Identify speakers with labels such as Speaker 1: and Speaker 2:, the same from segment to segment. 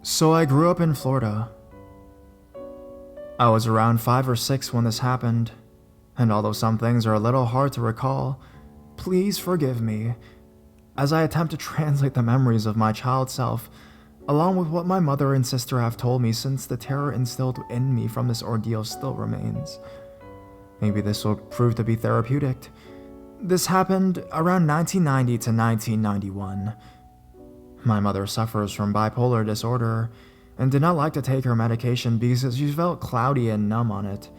Speaker 1: So I grew up in Florida. I was around 5 or 6 when this happened, and although some things are a little hard to recall, please forgive me as I attempt to translate the memories of my child self, along with what my mother and sister have told me, since the terror instilled in me from this ordeal still remains. Maybe this will prove to be therapeutic. This happened around 1990 to 1991. My mother suffers from bipolar disorder and did not like to take her medication because she felt cloudy and numb on it.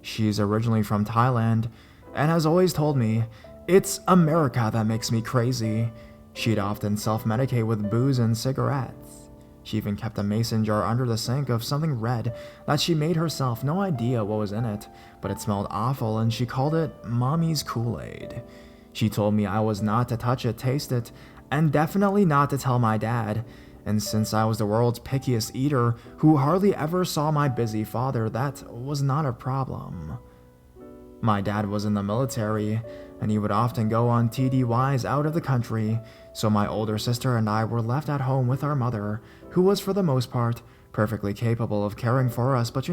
Speaker 1: She's originally from Thailand and has always told me, "It's America that makes me crazy." She'd often self-medicate with booze and cigarettes. She even kept a mason jar under the sink of something red that she made herself, no idea what was in it, but it smelled awful and she called it Mommy's Kool-Aid. She told me I was not to touch it, taste it, and definitely not to tell my dad. And since I was the world's pickiest eater who hardly ever saw my busy father, that was not a problem. My dad was in the military, and he would often go on TDYs out of the country, so my older sister and I were left at home with our mother, who was for the most part perfectly capable of caring for us, but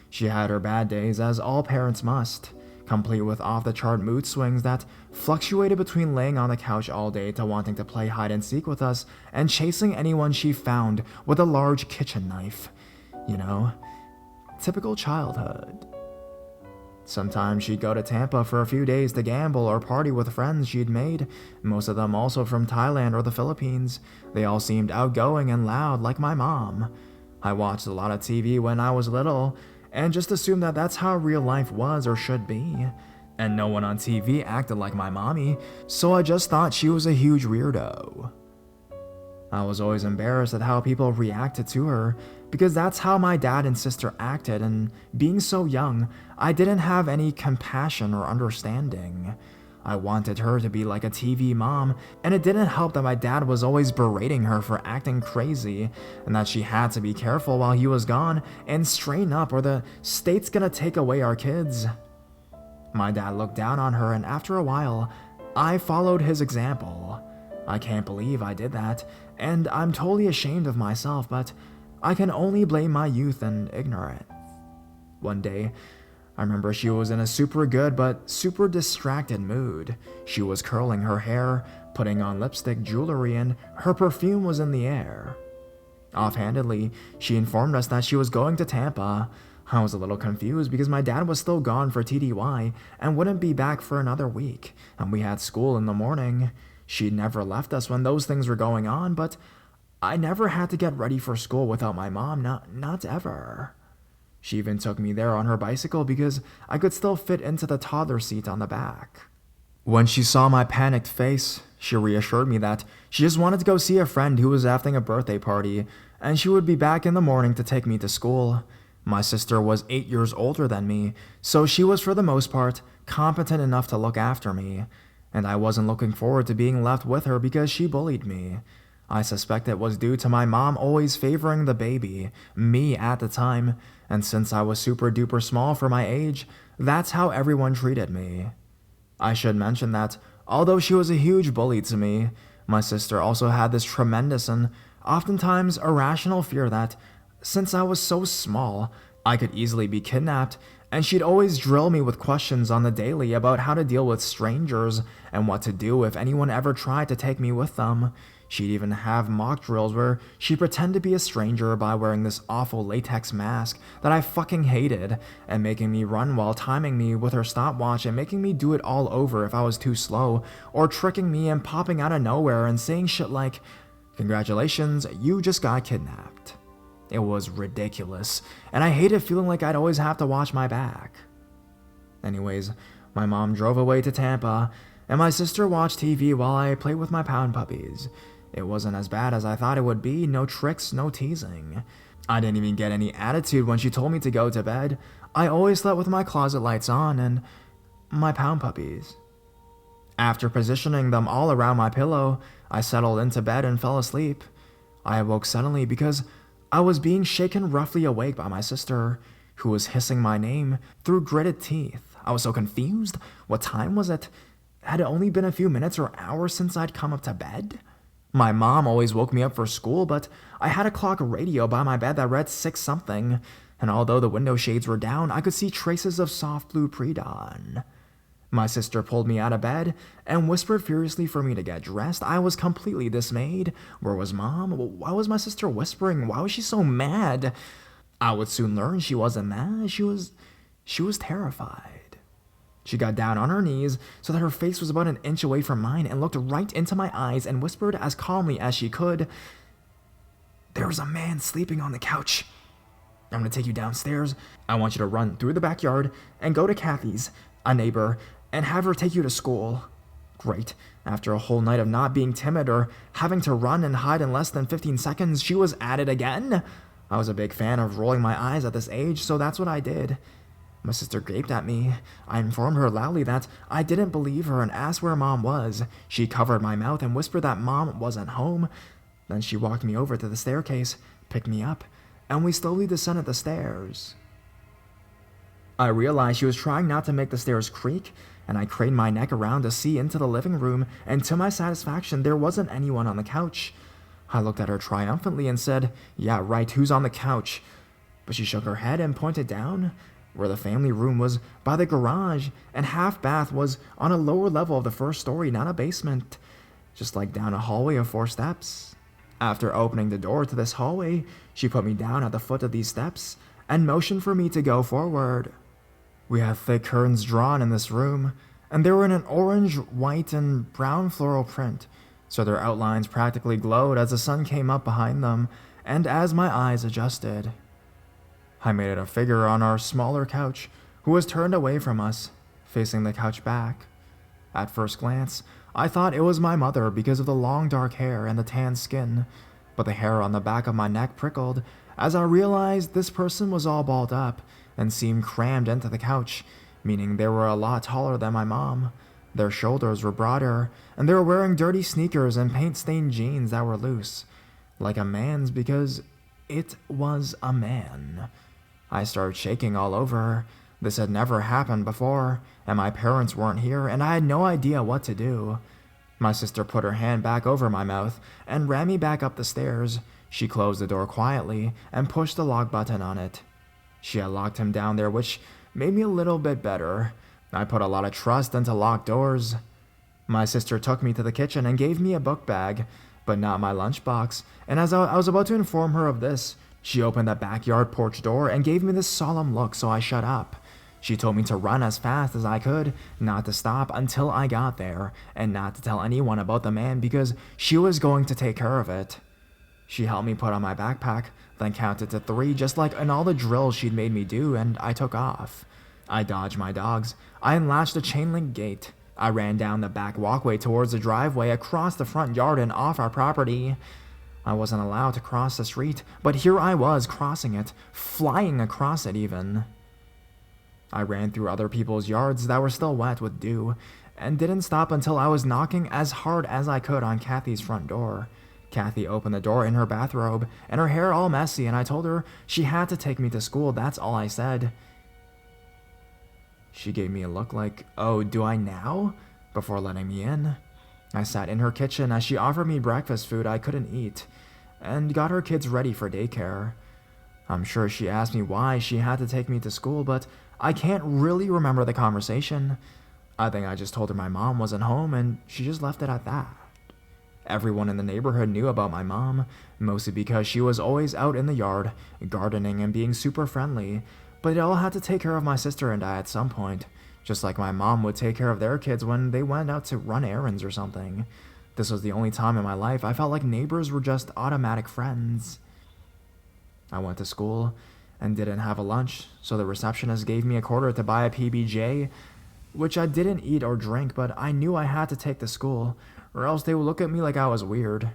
Speaker 1: she had her bad days, as all parents must, complete with off-the-chart mood swings that fluctuated between laying on the couch all day to wanting to play hide-and-seek with us and chasing anyone she found with a large kitchen knife. Typical childhood. Sometimes she'd go to Tampa for a few days to gamble or party with friends she'd made, most of them also from Thailand or the Philippines. They all seemed outgoing and loud like my mom. I watched a lot of TV when I was little, and just assumed that that's how real life was or should be. And no one on TV acted like my mommy, so I just thought she was a huge weirdo. I was always embarrassed at how people reacted to her, because that's how my dad and sister acted, and being so young, I didn't have any compassion or understanding. I wanted her to be like a TV mom, and it didn't help that my dad was always berating her for acting crazy, and that she had to be careful while he was gone and strain up or the state's gonna take away our kids. My dad looked down on her, and after a while, I followed his example. I can't believe I did that, and I'm totally ashamed of myself, but I can only blame my youth and ignorance. One day, I remember she was in a super good but super distracted mood. She was curling her hair, putting on lipstick, jewelry, and her perfume was in the air. Offhandedly, she informed us that she was going to Tampa. I was a little confused because my dad was still gone for TDY and wouldn't be back for another week, and we had school in the morning. She never left us when those things were going on, but I never had to get ready for school without my mom, not ever. She even took me there on her bicycle because I could still fit into the toddler seat on the back. When she saw my panicked face, she reassured me that she just wanted to go see a friend who was having a birthday party, and she would be back in the morning to take me to school. My sister was 8 years older than me, so she was for the most part competent enough to look after me, and I wasn't looking forward to being left with her because she bullied me. I suspect it was due to my mom always favoring the baby, me at the time, and since I was super duper small for my age, that's how everyone treated me. I should mention that, although she was a huge bully to me, my sister also had this tremendous and oftentimes irrational fear that, since I was so small, I could easily be kidnapped, and she'd always drill me with questions on the daily about how to deal with strangers and what to do if anyone ever tried to take me with them. She'd even have mock drills where she'd pretend to be a stranger by wearing this awful latex mask that I fucking hated, and making me run while timing me with her stopwatch and making me do it all over if I was too slow, or tricking me and popping out of nowhere and saying shit like, "Congratulations, you just got kidnapped." It was ridiculous, and I hated feeling like I'd always have to watch my back. Anyways, my mom drove away to Tampa, and my sister watched TV while I played with my pound puppies. It wasn't as bad as I thought it would be, no tricks, no teasing. I didn't even get any attitude when she told me to go to bed. I always slept with my closet lights on and my pound puppies. After positioning them all around my pillow, I settled into bed and fell asleep. I awoke suddenly because I was being shaken roughly awake by my sister, who was hissing my name through gritted teeth. I was so confused. What time was it? Had it only been a few minutes or hours since I'd come up to bed? My mom always woke me up for school, but I had a clock radio by my bed that read 6 something, and although the window shades were down, I could see traces of soft blue pre-dawn. My sister pulled me out of bed and whispered furiously for me to get dressed. I was completely dismayed. Where was Mom? Why was my sister whispering? Why was she so mad? I would soon learn she wasn't mad. She was terrified. She got down on her knees so that her face was about an inch away from mine and looked right into my eyes and whispered as calmly as she could, "There's a man sleeping on the couch. I'm going to take you downstairs. I want you to run through the backyard and go to Kathy's, a neighbor, and have her take you to school." Great. After a whole night of not being timid or having to run and hide in less than 15 seconds, she was at it again. I was a big fan of rolling my eyes at this age, so that's what I did. My sister gaped at me. I informed her loudly that I didn't believe her and asked where Mom was. She covered my mouth and whispered that Mom wasn't home. Then she walked me over to the staircase, picked me up, and we slowly descended the stairs. I realized she was trying not to make the stairs creak, and I craned my neck around to see into the living room, and to my satisfaction, there wasn't anyone on the couch. I looked at her triumphantly and said, "Yeah, right, who's on the couch?" But she shook her head and pointed down, where the family room was by the garage, and half bath was on a lower level of the first story, not a basement, just like down a hallway of 4 steps. After opening the door to this hallway, she put me down at the foot of these steps and motioned for me to go forward. We had thick curtains drawn in this room, and they were in an orange, white, and brown floral print, so their outlines practically glowed as the sun came up behind them and as my eyes adjusted. I made out a figure on our smaller couch who was turned away from us, facing the couch back. At first glance, I thought it was my mother because of the long dark hair and the tan skin, but the hair on the back of my neck prickled as I realized this person was all balled up and seemed crammed into the couch, meaning they were a lot taller than my mom. Their shoulders were broader, and they were wearing dirty sneakers and paint-stained jeans that were loose, like a man's because it was a man. I started shaking all over. This had never happened before, and my parents weren't here, and I had no idea what to do. My sister put her hand back over my mouth and ran me back up the stairs. She closed the door quietly and pushed the lock button on it. She had locked him down there, which made me a little bit better. I put a lot of trust into locked doors. My sister took me to the kitchen and gave me a book bag, but not my lunchbox, and as I was about to inform her of this, she opened the backyard porch door and gave me this solemn look, so I shut up. She told me to run as fast as I could, not to stop until I got there, and not to tell anyone about the man because she was going to take care of it. She helped me put on my backpack, then counted to 3 just like in all the drills she'd made me do, and I took off. I dodged my dogs. I unlatched the chain link gate. I ran down the back walkway towards the driveway, across the front yard and off our property. I wasn't allowed to cross the street, but here I was crossing it, flying across it even. I ran through other people's yards that were still wet with dew, and didn't stop until I was knocking as hard as I could on Kathy's front door. Kathy opened the door in her bathrobe, and her hair all messy, and I told her she had to take me to school, that's all I said. She gave me a look like, "Oh, do I now?" before letting me in. I sat in her kitchen as she offered me breakfast food I couldn't eat, and got her kids ready for daycare. I'm sure she asked me why she had to take me to school, but I can't really remember the conversation. I think I just told her my mom wasn't home, and she just left it at that. Everyone in the neighborhood knew about my mom, mostly because she was always out in the yard, gardening and being super friendly, but they all had to take care of my sister and I at some point, just like my mom would take care of their kids when they went out to run errands or something. This was the only time in my life I felt like neighbors were just automatic friends. I went to school and didn't have a lunch, so the receptionist gave me a quarter to buy a PBJ, which I didn't eat or drink, but I knew I had to take to school, or else they would look at me like I was weird.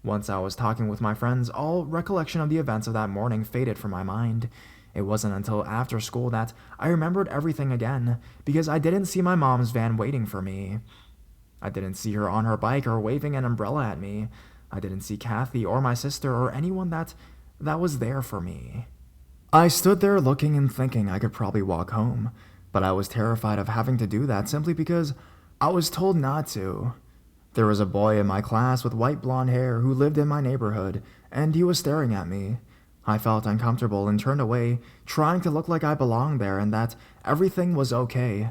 Speaker 1: Once I was talking with my friends, all recollection of the events of that morning faded from my mind. It wasn't until after school that I remembered everything again, because I didn't see my mom's van waiting for me. I didn't see her on her bike or waving an umbrella at me. I didn't see Kathy or my sister or anyone that was there for me. I stood there looking and thinking I could probably walk home, but I was terrified of having to do that simply because I was told not to. There was a boy in my class with white blonde hair who lived in my neighborhood, and he was staring at me. I felt uncomfortable and turned away, trying to look like I belonged there and that everything was okay.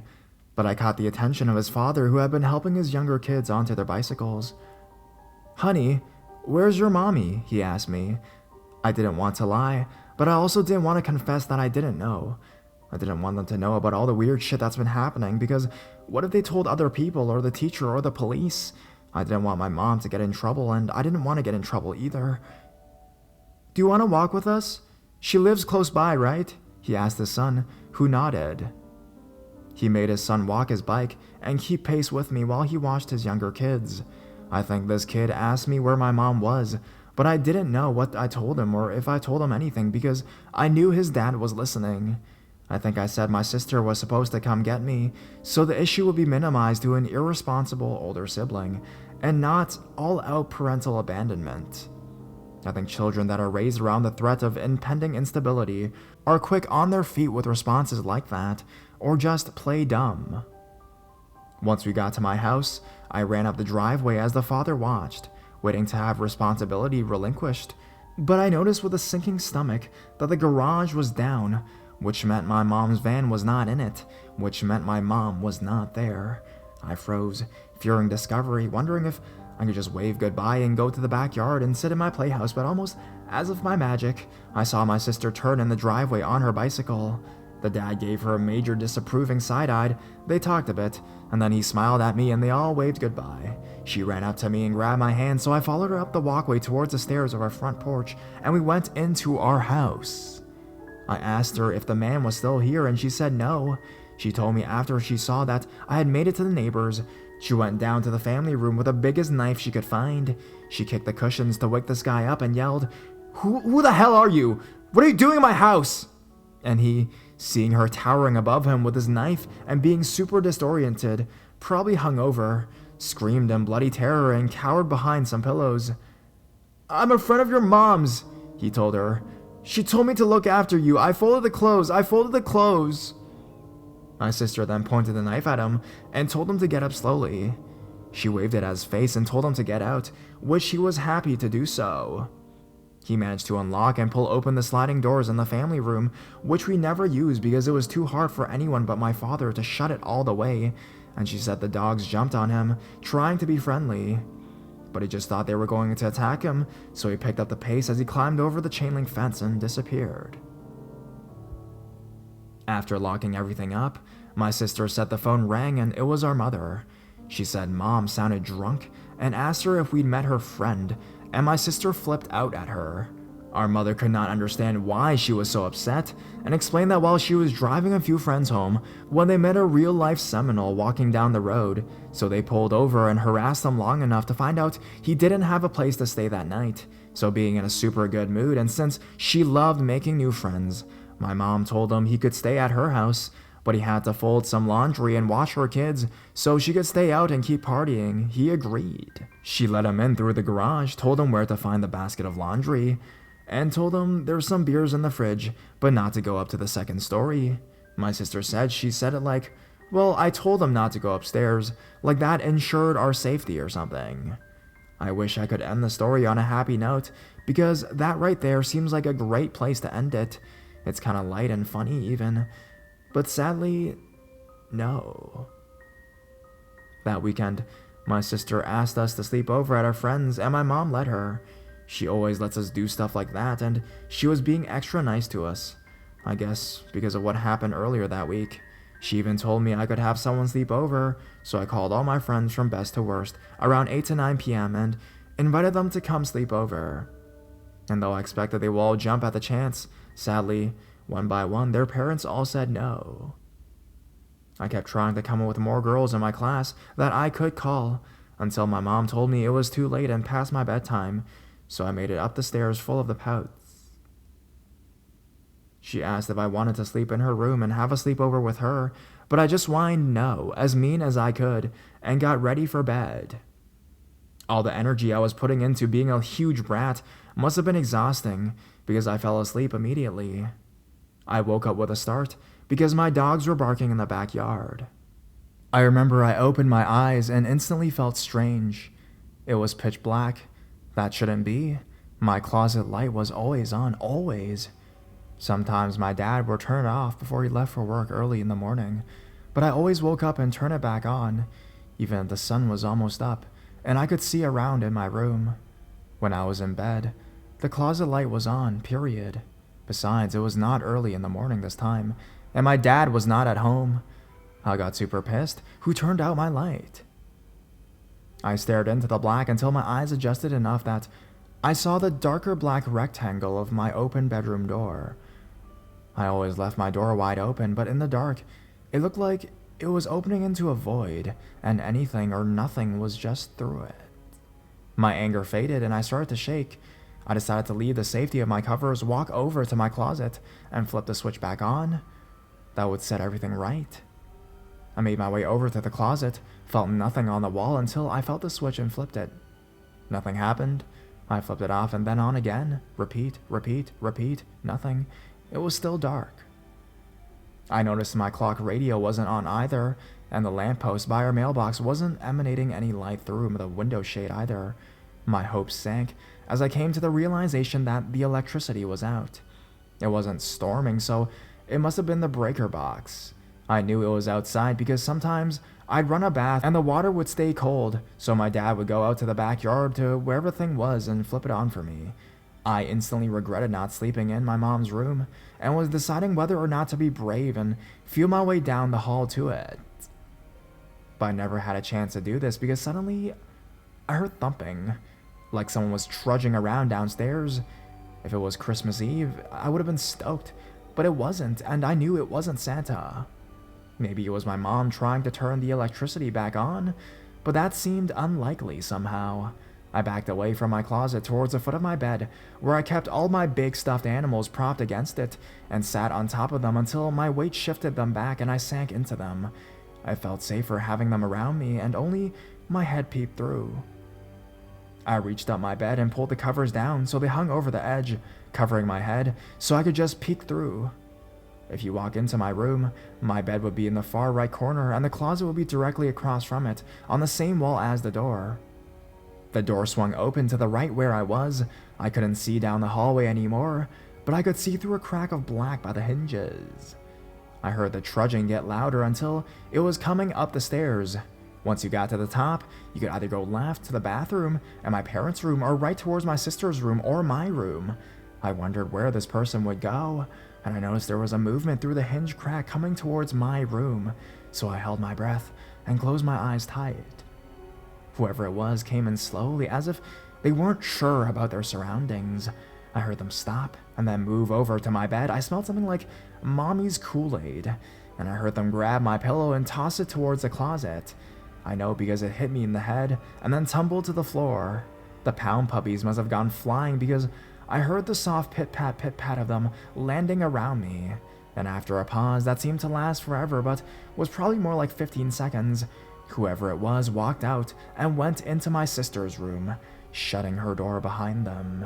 Speaker 1: But I caught the attention of his father, who had been helping his younger kids onto their bicycles. "Honey, where's your mommy?" he asked me. I didn't want to lie, but I also didn't want to confess that I didn't know. I didn't want them to know about all the weird shit that's been happening, because what if they told other people or the teacher or the police? I didn't want my mom to get in trouble, and I didn't want to get in trouble either. "Do you want to walk with us? She lives close by, right?" he asked his son, who nodded. He made his son walk his bike and keep pace with me while he watched his younger kids. I think this kid asked me where my mom was, but I didn't know what I told him or if I told him anything because I knew his dad was listening. I think I said my sister was supposed to come get me, so the issue would be minimized to an irresponsible older sibling, and not all-out parental abandonment. I think children that are raised around the threat of impending instability are quick on their feet with responses like that, or just play dumb. Once we got to my house, I ran up the driveway as the father watched, waiting to have responsibility relinquished. But I noticed with a sinking stomach that the garage was down, which meant my mom's van was not in it, which meant my mom was not there. I froze, fearing discovery, wondering if I could just wave goodbye and go to the backyard and sit in my playhouse, but almost as if by magic, I saw my sister turn in the driveway on her bicycle. The dad gave her a major disapproving side-eyed. They talked a bit, and then he smiled at me and they all waved goodbye. She ran up to me and grabbed my hand, so I followed her up the walkway towards the stairs of our front porch, and we went into our house. I asked her if the man was still here, and she said no. She told me after she saw that I had made it to the neighbors. She went down to the family room with the biggest knife she could find. She kicked the cushions to wake this guy up and yelled, Who the hell are you? What are you doing in my house?" And he, seeing her towering above him with his knife and being super disoriented, probably hungover, screamed in bloody terror and cowered behind some pillows. "I'm a friend of your mom's," he told her. "She told me to look after you. I folded the clothes. My sister then pointed the knife at him and told him to get up slowly. She waved it at his face and told him to get out, which he was happy to do so. He managed to unlock and pull open the sliding doors in the family room, which we never used because it was too hard for anyone but my father to shut it all the way, and she said the dogs jumped on him, trying to be friendly. But he just thought they were going to attack him, so he picked up the pace as he climbed over the chain link fence and disappeared. After locking everything up, my sister said the phone rang and it was our mother. She said Mom sounded drunk and asked her if we'd met her friend, and my sister flipped out at her. Our mother could not understand why she was so upset and explained that while she was driving a few friends home, when they met a real-life Seminole walking down the road, so they pulled over and harassed him long enough to find out he didn't have a place to stay that night. So being in a super good mood, and since she loved making new friends, my mom told him he could stay at her house, but he had to fold some laundry and watch her kids so she could stay out and keep partying. He agreed. She let him in through the garage, told him where to find the basket of laundry, and told him there's some beers in the fridge, but not to go up to the second story. My sister said she said it like, well, I told him not to go upstairs, like that ensured our safety or something. I wish I could end the story on a happy note, because that right there seems like a great place to end it. It's kind of light and funny even, but sadly, no. That weekend, my sister asked us to sleep over at our friend's and my mom let her. She always lets us do stuff like that, and she was being extra nice to us. I guess because of what happened earlier that week. She even told me I could have someone sleep over, so I called all my friends from best to worst around 8 to 9 p.m. and invited them to come sleep over. And though I expected they would all jump at the chance, sadly, one by one, their parents all said no. I kept trying to come up with more girls in my class that I could call, until my mom told me it was too late and past my bedtime, so I made it up the stairs full of the pouts. She asked if I wanted to sleep in her room and have a sleepover with her, but I just whined no, as mean as I could, and got ready for bed. All the energy I was putting into being a huge brat must have been exhausting, because I fell asleep immediately. I woke up with a start, because my dogs were barking in the backyard. I remember I opened my eyes and instantly felt strange. It was pitch black. That shouldn't be. My closet light was always on, always. Sometimes my dad would turn it off before he left for work early in the morning, but I always woke up and turned it back on, even if the sun was almost up, and I could see around in my room. When I was in bed, the closet light was on, period. Besides, it was not early in the morning this time, and my dad was not at home. I got super pissed. Who turned out my light? I stared into the black until my eyes adjusted enough that I saw the darker black rectangle of my open bedroom door. I always left my door wide open, but in the dark, it looked like it was opening into a void, and anything or nothing was just through it. My anger faded and I started to shake. I decided to leave the safety of my covers, walk over to my closet, and flip the switch back on. That would set everything right. I made my way over to the closet, felt nothing on the wall until I felt the switch and flipped it. Nothing happened. I flipped it off and then on again. Repeat, repeat, repeat, nothing. It was still dark. I noticed my clock radio wasn't on either, and the lamppost by our mailbox wasn't emanating any light through the window shade either. My hopes sank as I came to the realization that the electricity was out. It wasn't storming, so it must have been the breaker box. I knew it was outside because sometimes I'd run a bath and the water would stay cold, so my dad would go out to the backyard to wherever the thing was and flip it on for me. I instantly regretted not sleeping in my mom's room and was deciding whether or not to be brave and feel my way down the hall to it. But I never had a chance to do this because suddenly I heard thumping, like someone was trudging around downstairs. If it was Christmas Eve, I would have been stoked, but it wasn't, and I knew it wasn't Santa. Maybe it was my mom trying to turn the electricity back on, but that seemed unlikely somehow. I backed away from my closet towards the foot of my bed, where I kept all my big stuffed animals propped against it, and sat on top of them until my weight shifted them back and I sank into them. I felt safer having them around me, and only my head peeped through. I reached up my bed and pulled the covers down so they hung over the edge, covering my head so I could just peek through. If you walk into my room, my bed would be in the far right corner and the closet would be directly across from it, on the same wall as the door. The door swung open to the right where I was. I couldn't see down the hallway anymore, but I could see through a crack of black by the hinges. I heard the trudging get louder until it was coming up the stairs. Once you got to the top, you could either go left to the bathroom and my parents' room or right towards my sister's room or my room. I wondered where this person would go, and I noticed there was a movement through the hinge crack coming towards my room, so I held my breath and closed my eyes tight. Whoever it was came in slowly, as if they weren't sure about their surroundings. I heard them stop and then move over to my bed. I smelled something like mommy's Kool-Aid, and I heard them grab my pillow and toss it towards the closet. I know because it hit me in the head and then tumbled to the floor. The pound puppies must have gone flying because I heard the soft pit-pat of them landing around me. And after a pause that seemed to last forever but was probably more like 15 seconds, whoever it was walked out and went into my sister's room, shutting her door behind them.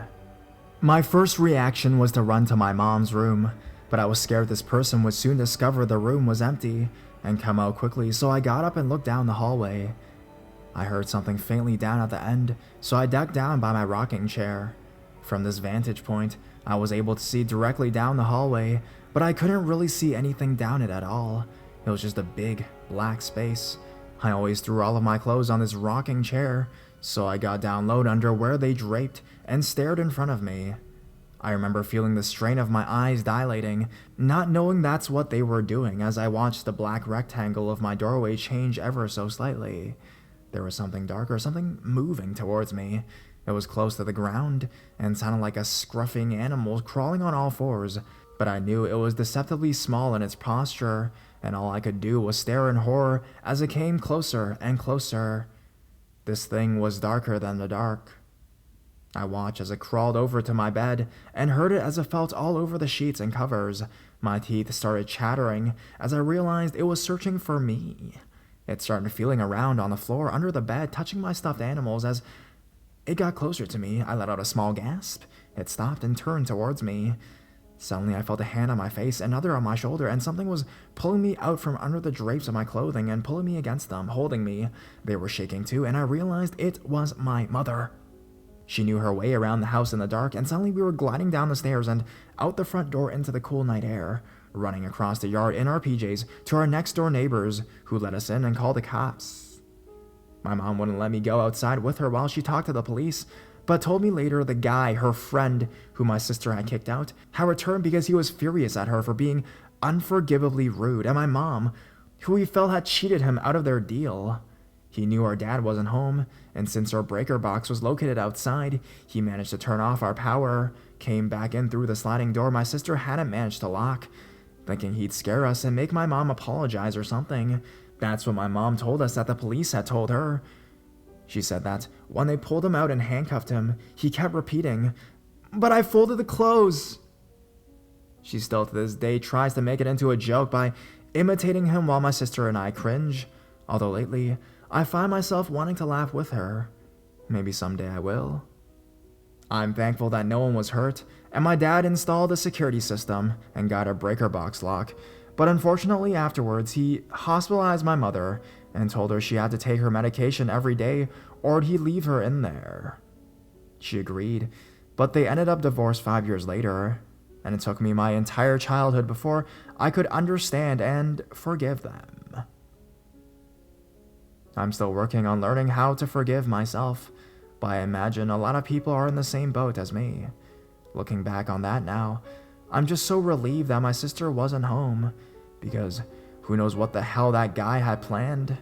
Speaker 1: My first reaction was to run to my mom's room, but I was scared this person would soon discover the room was empty and come out quickly, so I got up and looked down the hallway. I heard something faintly down at the end, so I ducked down by my rocking chair. From this vantage point, I was able to see directly down the hallway, but I couldn't really see anything down it at all. It was just a big, black space. I always threw all of my clothes on this rocking chair, so I got down low under where they draped and stared in front of me. I remember feeling the strain of my eyes dilating, not knowing that's what they were doing as I watched the black rectangle of my doorway change ever so slightly. There was something darker, something moving towards me. It was close to the ground and sounded like a scruffing animal crawling on all fours, but I knew it was deceptively small in its posture, and all I could do was stare in horror as it came closer and closer. This thing was darker than the dark. I watched as it crawled over to my bed and heard it as it felt all over the sheets and covers. My teeth started chattering as I realized it was searching for me. It started feeling around on the floor under the bed, touching my stuffed animals. As it got closer to me, I let out a small gasp. It stopped and turned towards me. Suddenly, I felt a hand on my face, another on my shoulder, and something was pulling me out from under the drapes of my clothing and pulling me against them, holding me. They were shaking too, and I realized it was my mother. She knew her way around the house in the dark, and suddenly we were gliding down the stairs and out the front door into the cool night air, running across the yard in our PJs to our next door neighbors, who let us in and called the cops. My mom wouldn't let me go outside with her while she talked to the police, but told me later the guy, her friend, who my sister had kicked out, had returned because he was furious at her for being unforgivably rude, and my mom, who he felt had cheated him out of their deal. He knew our dad wasn't home, and since our breaker box was located outside, he managed to turn off our power, came back in through the sliding door my sister hadn't managed to lock, thinking he'd scare us and make my mom apologize or something. That's what my mom told us that the police had told her. She said that when they pulled him out and handcuffed him, he kept repeating, "But I folded the clothes." She still to this day tries to make it into a joke by imitating him while my sister and I cringe, although lately, I find myself wanting to laugh with her. Maybe someday I will. I'm thankful that no one was hurt, and my dad installed a security system and got a breaker box lock, but unfortunately afterwards he hospitalized my mother and told her she had to take her medication every day or he'd leave her in there. She agreed, but they ended up divorced 5 years later, and it took me my entire childhood before I could understand and forgive them. I'm still working on learning how to forgive myself, but I imagine a lot of people are in the same boat as me. Looking back on that now, I'm just so relieved that my sister wasn't home, because who knows what the hell that guy had planned.